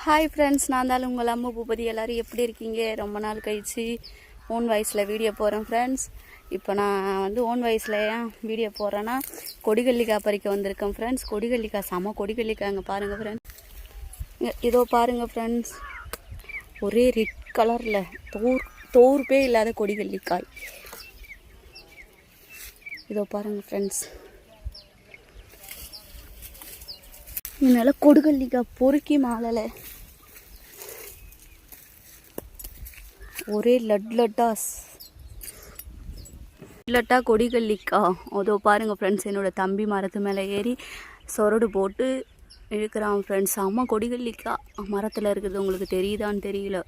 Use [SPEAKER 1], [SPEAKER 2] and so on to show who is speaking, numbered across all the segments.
[SPEAKER 1] Hi friends, நான் தான் உங்கள் அம்மா பூபதி. எல்லோரும் எப்படி இருக்கீங்க? ரொம்ப நாள் கழித்து ஓன் வாய்ஸில் வீடியோ போகிறேன் ஃப்ரெண்ட்ஸ். இப்போ நான் ஓன் வாய்ஸில் ஏன் வீடியோ போடுறேன்னா, கொடிகல்லிக்காய் பறிக்க வந்திருக்கேன் ஃப்ரெண்ட்ஸ். கொடிகல்லிக்காய் செம கொடிகல்லிக்காய் அங்கே பாருங்கள் ஃப்ரெண்ட்ஸ். இதோ பாருங்கள் ஃப்ரெண்ட்ஸ், ஒரே ரெட் கலரில் தோர்ப்பே இல்லாத கொடிகல்லிக்காய். இதோ பாருங்கள் ஃப்ரெண்ட்ஸ், என்னால் கொடுகல்லிக்காய் பொறுக்கி மாளலை. ஒரே லட்டா கொடிகல்லிக்காய். அதோ பாருங்கள் ஃப்ரெண்ட்ஸ், என்னோடய தம்பி மரத்து மேலே ஏறி சொரடு போட்டு இழுக்கிறான் ஃப்ரெண்ட்ஸ். அம்மா கொடிகல்லிக்காய் மரத்தில் இருக்குது, உங்களுக்கு தெரியுதான்னு தெரியல.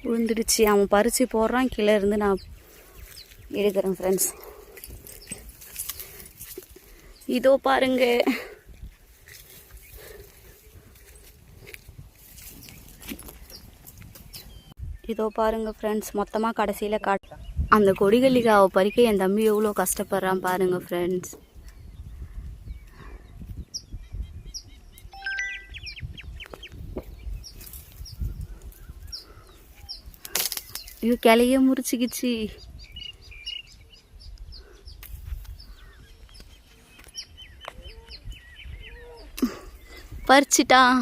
[SPEAKER 1] விழுந்துடுச்சு, அவன் பறித்து போடுறான், கீழே இருந்து நான் எடுக்கிறேன் ஃப்ரெண்ட்ஸ். இதோ பாருங்க, இதோ பாருங்க ஃப்ரெண்ட்ஸ், மொத்தமாக கடைசியில் அந்த கொடிகல்லிக்காவை பறிக்க என் தம்பி எவ்வளோ கஷ்டப்படுறான் பாருங்க ஃப்ரெண்ட்ஸ். ஐயோ, கிளைய முறிச்சிக்கிச்சு. பறிச்சிட்டான்.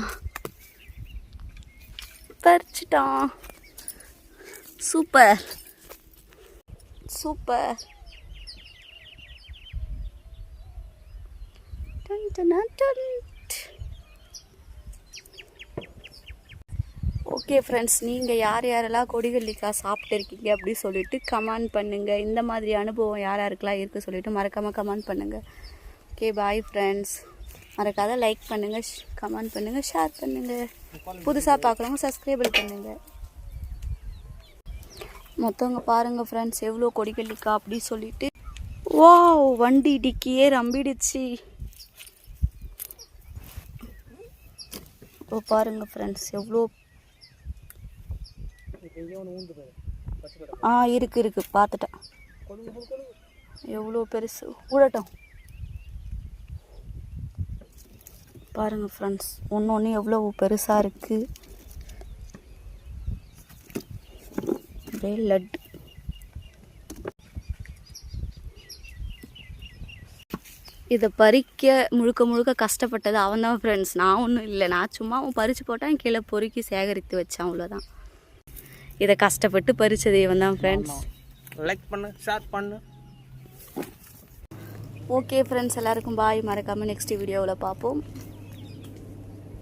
[SPEAKER 1] Super super. ஓகே ஃப்ரெண்ட்ஸ், நீங்கள் யாரெல்லாம் கொடிகல்லிக்காய் சாப்பிட்டு இருக்கீங்க அப்படி சொல்லிட்டு கமெண்ட் பண்ணுங்கள். இந்த மாதிரி அனுபவம் யாருக்கெல்லாம் இருக்குது சொல்லிட்டு மறக்காமல் கமெண்ட் பண்ணுங்கள். Okay, bye friends. மறக்காத லைக் பண்ணுங்கள், கமெண்ட் பண்ணுங்கள், ஷேர் பண்ணுங்கள். புதுசாக பார்க்குறவங்க சப்ஸ்கிரைப் பண்ணுங்கள். மற்றவங்க பாருங்கள் ஃப்ரெண்ட்ஸ், எவ்வளோ கொடிகல்லிக்காய் அப்படி சொல்லிட்டு. வா, வண்டி டிக்கியே ரம்பிடுச்சு. இப்போ பாருங்கள் ஃப்ரெண்ட்ஸ், எவ்வளோ இருக்கு பார்த்துட்டேன். எவ்வளோ பெருசு, ஊடட்டும். பாருங்கள் ஃப்ரெண்ட்ஸ், ஒன்று எவ்வளோ பெருசாக இருக்குது. லட்டு இதை பறிக்க முழுக்க கஷ்டப்பட்டது அவன் தான் ஃப்ரெண்ட்ஸ், நான் ஒன்றும் இல்லை. நான் சும்மா அவன் பறித்து போட்டான், கீழே பொறுக்கி சேகரித்து வச்சான், அவ்வளோதான். இதை கஷ்டப்பட்டு பறித்தது இவன் தான் ஃப்ரெண்ட்ஸ்.
[SPEAKER 2] லைக் பண்ணு, ஷேர் பண்ணு.
[SPEAKER 1] ஓகே ஃப்ரெண்ட்ஸ், எல்லாருக்கும் பாய். மறக்காமல் நெக்ஸ்ட் வீடியோவில் பார்ப்போம்.